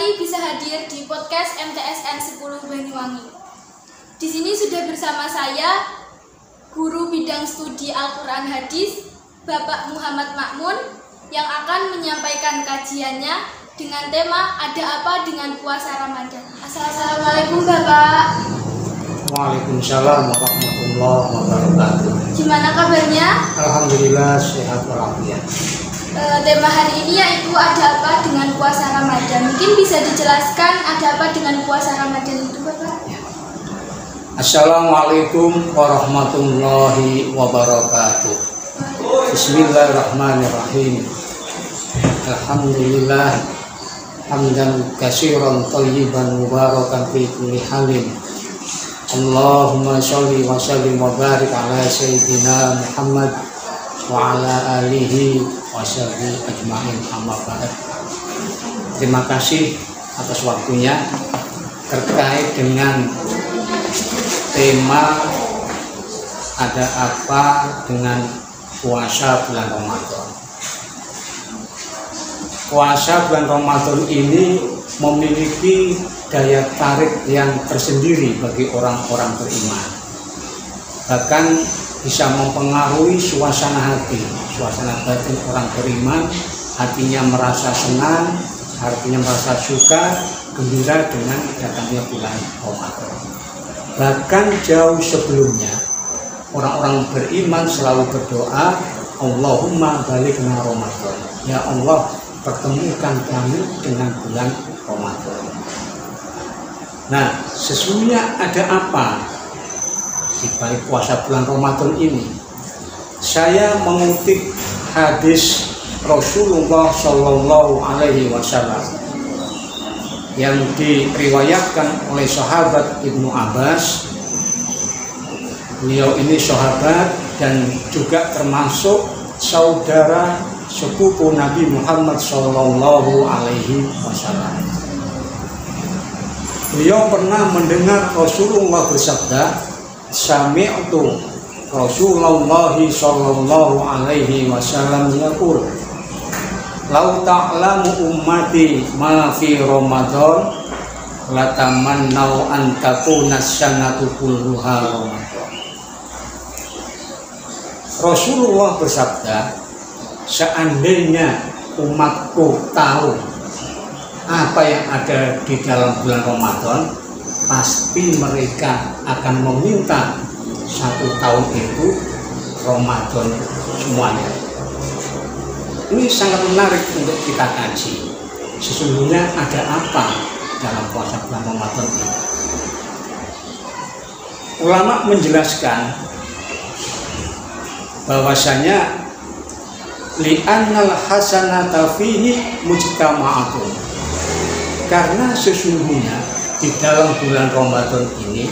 sekali bisa hadir di podcast MTSN 10 Banyuwangi. Di sini sudah bersama saya, Guru Bidang Studi Al-Quran Hadis, Bapak Muhammad Makmun, yang akan menyampaikan kajiannya dengan tema Ada Apa Dengan Puasa Ramadan. Assalamualaikum Bapak. Waalaikumsalam warahmatullahi wabarakatuh. Gimana kabarnya? Alhamdulillah sehat walafiat. Tema hari ini yaitu ada apa dengan puasa Ramadan. Mungkin bisa dijelaskan ada apa dengan puasa Ramadan itu, Bapak? Assalamualaikum warahmatullahi wabarakatuh. Bismillahirrahmanirrahim. Alhamdulillah hamdan katsiran thayyiban mubarakan fi kulli halin. Allahumma sholli wa sallim wa barik ala sayyidina Muhammad wa ala alihi wa sahbihi ajma'in, amma ba'd. Terima kasih atas waktunya terkait dengan tema ada apa dengan puasa bulan Ramadan. Puasa bulan Ramadan ini memiliki daya tarik yang tersendiri bagi orang-orang beriman. Bahkan bisa mempengaruhi suasana hati, suasana batin orang beriman. Hatinya merasa senang, hatinya merasa suka, gembira dengan datangnya bulan Ramadan. Bahkan jauh sebelumnya, orang-orang beriman selalu berdoa, Allahumma balighna Ramadan. Ya Allah, pertemukan kami dengan bulan Ramadan. Nah, sesungguhnya ada apa di balik puasa bulan Ramadan ini? Saya mengutip hadis Rasulullah Shallallahu Alaihi Wasallam yang diriwayatkan oleh sahabat Ibnu Abbas. Beliau ini sahabat dan juga termasuk saudara sepupu Nabi Muhammad Shallallahu Alaihi Wasallam. Beliau pernah mendengar Rasulullah bersabda, Sami'tu Rasulullah Shallallahu Alaihi Wasallam yaqul, Lau ta'lamu ummati ma fi Ramadan latamannau an takuna sanatu kulluha Ramadan. Rasulullah bersabda, seandainya umatku tahu apa yang ada di dalam bulan Ramadan, pasti mereka akan meminta satu tahun itu Ramadan semuanya. Ini sangat menarik untuk kita kaji. Sesungguhnya ada apa dalam puasa bulan Ramadan ini? Ulama menjelaskan bahwasanya li'annal hasanata fihi mujtama'atun, karena sesungguhnya di dalam bulan Ramadan ini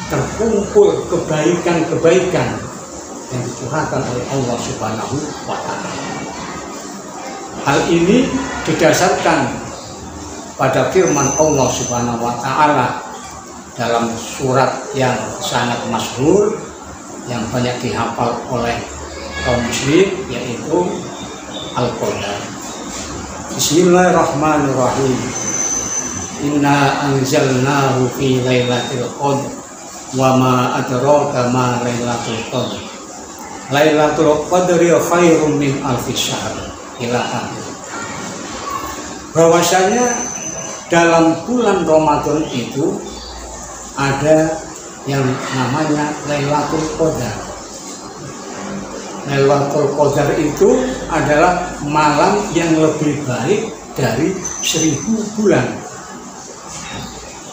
terkumpul kebaikan-kebaikan yang dicurahkan oleh Allah Subhanahu wa Ta'ala. Hal ini didasarkan pada firman Allah Subhanahu wa Ta'ala dalam surat yang sangat masyhur, yang banyak dihafal oleh kaum muslim, yaitu Al-Qadar. Bismillahirrahmanirrahim. Inna anzalnahu fi lailatul qadr wa ma adraka ma lailatul qadr. Lailatul qadri khairum min alfi syahr. Ila akhir. Bahwasanya dalam bulan Ramadan itu ada yang namanya Lailatul Qadar. Lailatul Qadar itu adalah malam yang lebih baik dari 1000 bulan.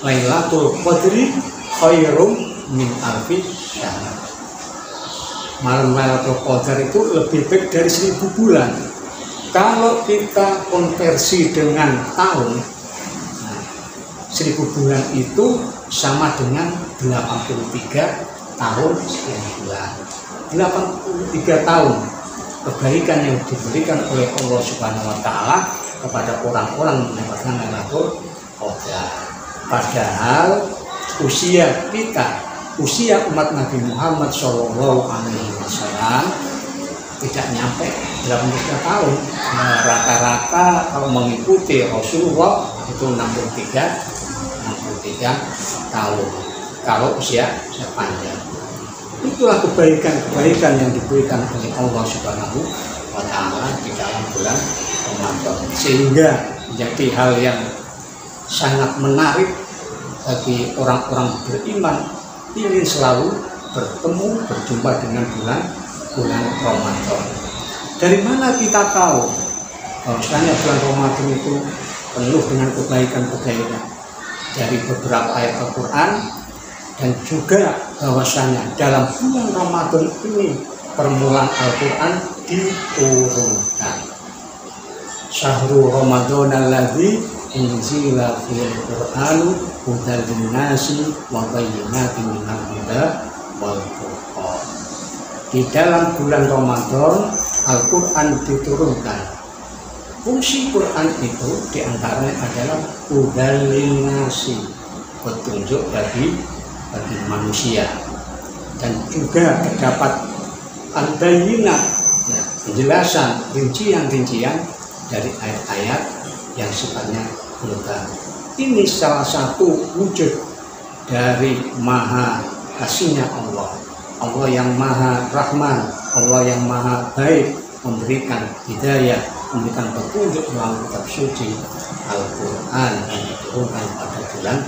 Lailatul Qadri khairum min alfi syahr. Malam Lailatul Qadar itu lebih baik dari 1000 bulan. Kalau kita konversi dengan tahun, 1000 bulan itu sama dengan 83 tahun sekian bulan. 83 tahun kebaikan yang diberikan oleh Allah Subhanahu wa Ta'ala kepada orang-orang mendapatkan Lailatul Qadar. Padahal usia kita, usia umat Nabi Muhammad Shallallahu Alaihi Wasallam tidak nyampe 83 tahun. Rata-rata kalau mengikuti Rasulullah itu 63 tahun kalau usia panjang. Itulah kebaikan-kebaikan yang diberikan oleh Allah Subhanahu wa Ta'ala di dalam bulan Ramadan, sehingga menjadi hal yang sangat menarik bagi orang-orang beriman ingin selalu berjumpa dengan bulan Ramadan. Dari mana kita tahu bahwasanya bulan Ramadan itu penuh dengan kebaikan-kebaikan? Dari beberapa ayat Al-Quran, dan juga bahwasanya dalam bulan Ramadan ini permulaan Al-Quran diturunkan. Syahrul Ramadan alladzi unzila fil Qur'an hudal linnasi wa bayyinatin minal huda wal furqan. Di dalam bulan Ramadan Al-Quran diturunkan. Fungsi Quran itu diantaranya adalah hudal linnasi, petunjuk bagi manusia, dan juga terdapat al-bayyinah, penjelasan rincian-rincian dari ayat-ayat yang sifatnya global. Ini salah satu wujud dari maha kasihnya Allah, Allah yang maha rahman, Allah yang maha baik, memberikan hidayah, memberikan petunjuk melalui kitab suci Al-Quran yang diturunkan pada bulan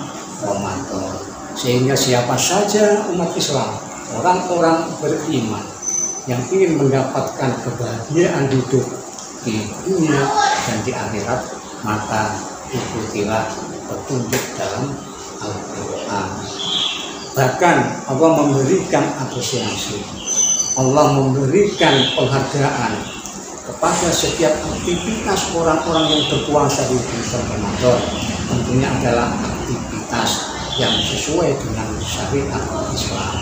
Ramadan. Sehingga siapa saja umat Islam, orang-orang beriman yang ingin mendapatkan kebahagiaan hidup di dunia dan di akhirat, maka ikutilah petunjuk dalam Al-Quran. Bahkan Allah memberikan apresiasi, Allah memberikan penghargaan kepada setiap aktivitas orang-orang yang berpuasa di bulan Ramadan. Tentunya adalah aktivitas yang sesuai dengan syariat Islam.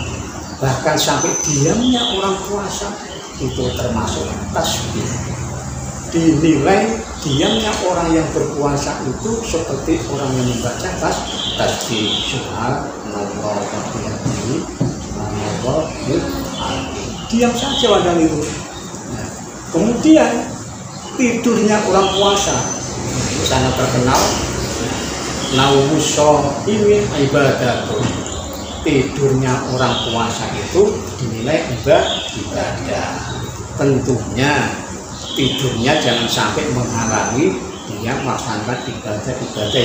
Bahkan sampai diamnya orang puasa itu termasuk tasbih. Dinilai diamnya orang yang berpuasa itu seperti orang yang membaca tasbih. Subhanallah wa bihamdihi, subhanallah. Diam saja wadang itu. Nah, kemudian tidurnya orang puasa sangat terkenal. Naumus shaimin ibadatun. Tidurnya orang puasa itu dinilai ibadah. Tentunya tidurnya jangan sampai menghalangi dia melaksanakan ibadah-ibadah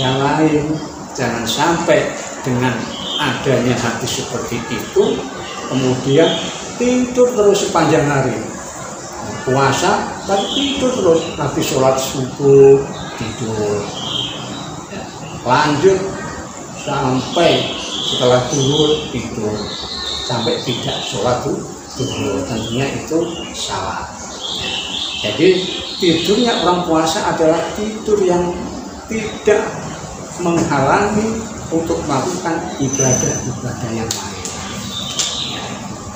yang lain. Jangan sampai dengan adanya hadis seperti itu kemudian tidur terus sepanjang hari. Puasa tapi tidur terus, habis sholat subuh tidur, lanjut sampai setelah zuhur tidur, sampai tidak sholat zuhur. Tentunya itu salah. Jadi tidurnya orang puasa adalah tidur yang tidak menghalangi untuk melakukan ibadah-ibadah yang lain.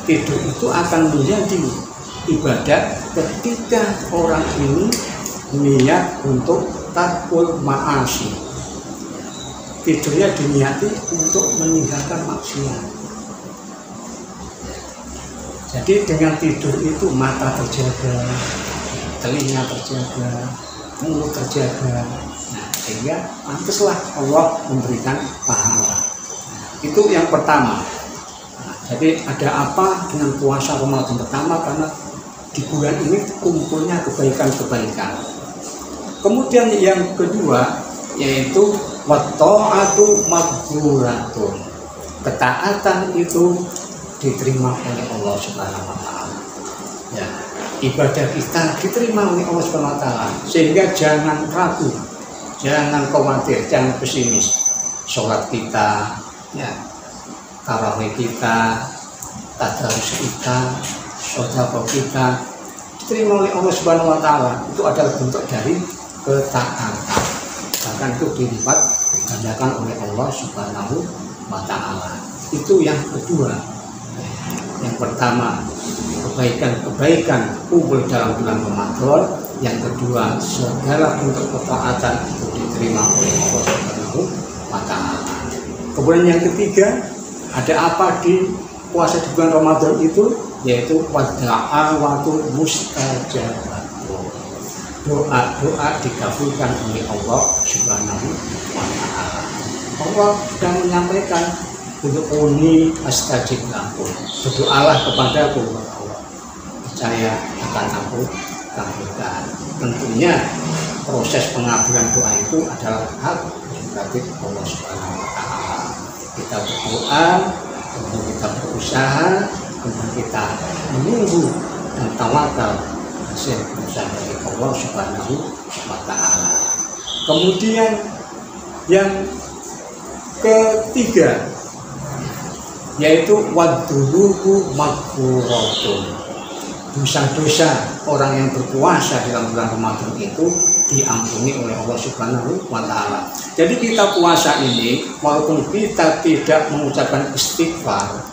Tidur itu akan menjadi ibadah ketika orang ini niat untuk tarkul ma'asi. Tidurnya diniati untuk meninggalkan maksiat. Jadi dengan tidur itu mata terjaga, telinga terjaga, mulut terjaga. Nah, sehingga pantaslah Allah memberikan pahala. Itu yang pertama. Nah, jadi ada apa dengan puasa Ramadan pertama? Karena di bulan ini kumpulnya kebaikan-kebaikan. Kemudian yang kedua yaitu watta'atu maghfuratun. Ketaatan itu diterima oleh Allah Subhanahu wa Ta'ala. Ya, ibadah kita diterima oleh Allah Subhanahu wa Ta'ala, sehingga jangan ragu, jangan khawatir, jangan pesimis. Sholat kita, ya, tarawih kita, tadarus kita, sedekah kita diterima oleh Allah Subhanahu wa Ta'ala. Itu adalah bentuk dari ketaatan. Bahkan itu dilipat gandakan oleh Allah Subhanahu wa Ta'ala. Itu yang kedua. Yang pertama, kebaikan-kebaikan kumpul dalam bulan Ramadan. Yang kedua, segala bentuk ketaatan itu diterima oleh Allah Subhanahu wa Ta'ala. Kemudian yang ketiga, ada apa di puasa di bulan Ramadan itu? Yaitu wada'awatul mustajabah. doa-doa dikabulkan oleh Allah Subhanahu wa Ta'ala. Allah sudah menyampaikan ud'uni astajib lakum, berdoalah kepadaku Allah, percaya akan aku kabulkan. Tentunya proses pengabulan doa itu adalah hak prerogatif Allah Subhanahu wa Ta'ala. Kita berdoa, kemudian kita berusaha, kemudian kita menunggu dan tawakal hasil usaha dari Allah Subhanahu wa Ta'ala. Kemudian yang ketiga yaitu wadzunubu maghfuratun. Dosa-dosa orang yang berpuasa dalam bulan Ramadan itu diampuni oleh Allah Subhanahu wa Ta'ala. Jadi kita puasa ini, walaupun kita tidak mengucapkan istighfar,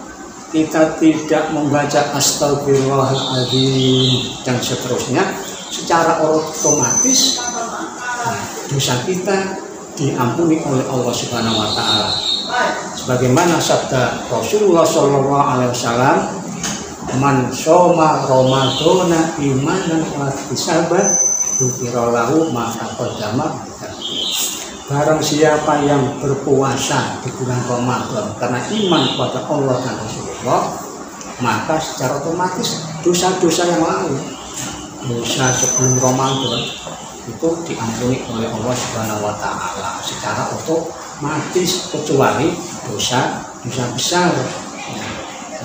kita tidak membaca astagfirullahaladzim dan seterusnya, secara otomatis dosa kita diampuni oleh Allah Subhanahu wa Ta'ala. Sebagaimana sabda Rasulullah SAW, man shoma ramadhana imanan wa ihtisaban ghufira lahu ma taqaddama. Barang siapa yang berpuasa di bulan Ramadan karena iman kepada Allah dan Rasulullah, maka secara otomatis dosa-dosa yang lalu, dosa sebelum Ramadan itu diampuni oleh Allah Subhanahu wa Ta'ala secara otomatis, kecuali dosa besar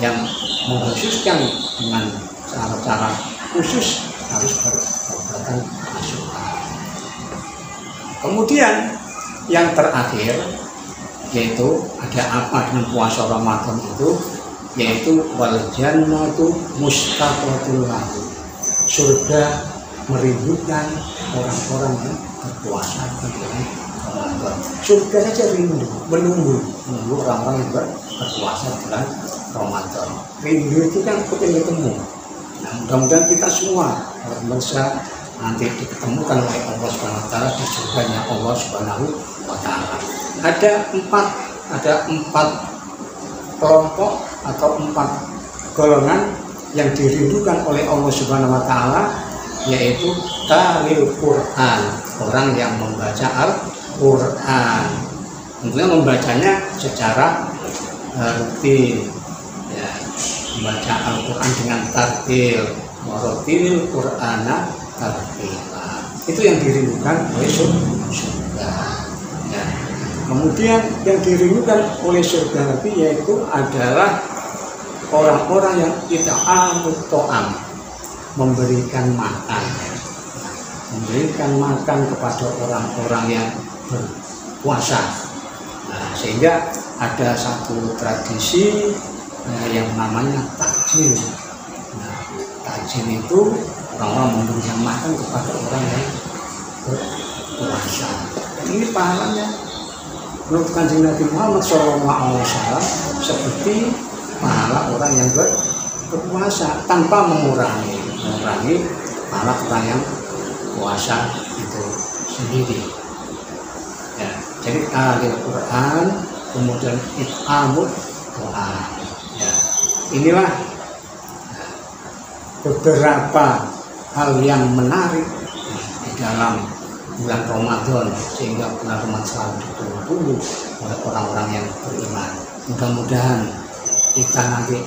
yang mengkhususkan dengan cara-cara khusus harus bertaubat nasuha. Kemudian yang terakhir yaitu ada apa dengan puasa Ramadan itu, yaitu wal jannatu mustaqatul lahu, surga merindukan orang-orang yang berpuasa di bulan Ramadan. Surga saja rindu, menunggu orang-orang yang berpuasa di bulan Ramadan. Rindu itu kan pengen ketemu. Nah, mudah-mudahan kita semua bisa nanti diketemukan oleh Allah Subhanahu wa Ta'ala di surganya Allah Subhanahu wa Ta'ala. Ada empat kelompok atau 4 golongan yang dirindukan oleh Allah Subhanahu wa Ta'ala, yaitu talil Quran, orang yang membaca Al-Quran. Tentunya membacanya secara rutin, ya, membaca Al-Quran dengan tartil, warotilil Qur'ana tartila. Itu yang dirindukan oleh surga. Ya. Kemudian yang dirindukan oleh surga Nabi yaitu adalah orang-orang yang ita'amut to'am, memberikan makan kepada orang-orang yang berpuasa. Nah, sehingga ada satu tradisi yang namanya takjil. Nah, takjil itu orang-orang memberikan makan kepada orang yang berpuasa. Ini pahalanya menurut Kanjeng Nabi Muhammad SAW seperti pahala orang yang berpuasa, tanpa mengurangi pahala orang yang puasa itu sendiri. Ya, jadi Al-Quran, kemudian it'amut Quran. Ya, inilah beberapa hal yang menarik di dalam bulan Ramadan, sehingga bulan Ramadan selalu ditunggu oleh orang-orang yang beriman. Mudah-mudahan kita nanti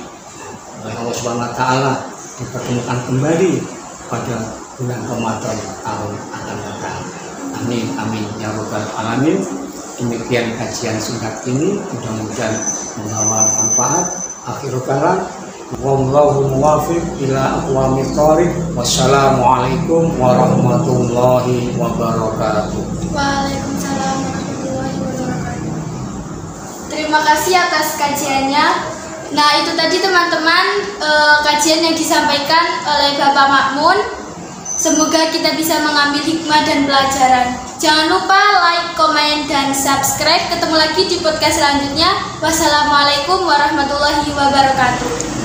oleh Allah Subhanahu wa Ta'ala dipertemukan kembali pada bulan Ramadan tahun akan datang. Amin amin ya rabbal alamin. Demikian kajian singkat ini, mudah-mudahan membawa manfaat. Akhirul kalam, wallahu muwaffiq ila aqwamit thoriq. Wassalamualaikum warahmatullahi wabarakatuh. Waalaikumsalam warahmatullahi wabarakatuh. Terima kasih atas kajiannya. Nah, itu tadi teman-teman kajian yang disampaikan oleh Bapak Makmun. Semoga kita bisa mengambil hikmah dan pelajaran. Jangan lupa like, komen, dan subscribe. Ketemu lagi di podcast selanjutnya. Wassalamualaikum warahmatullahi wabarakatuh.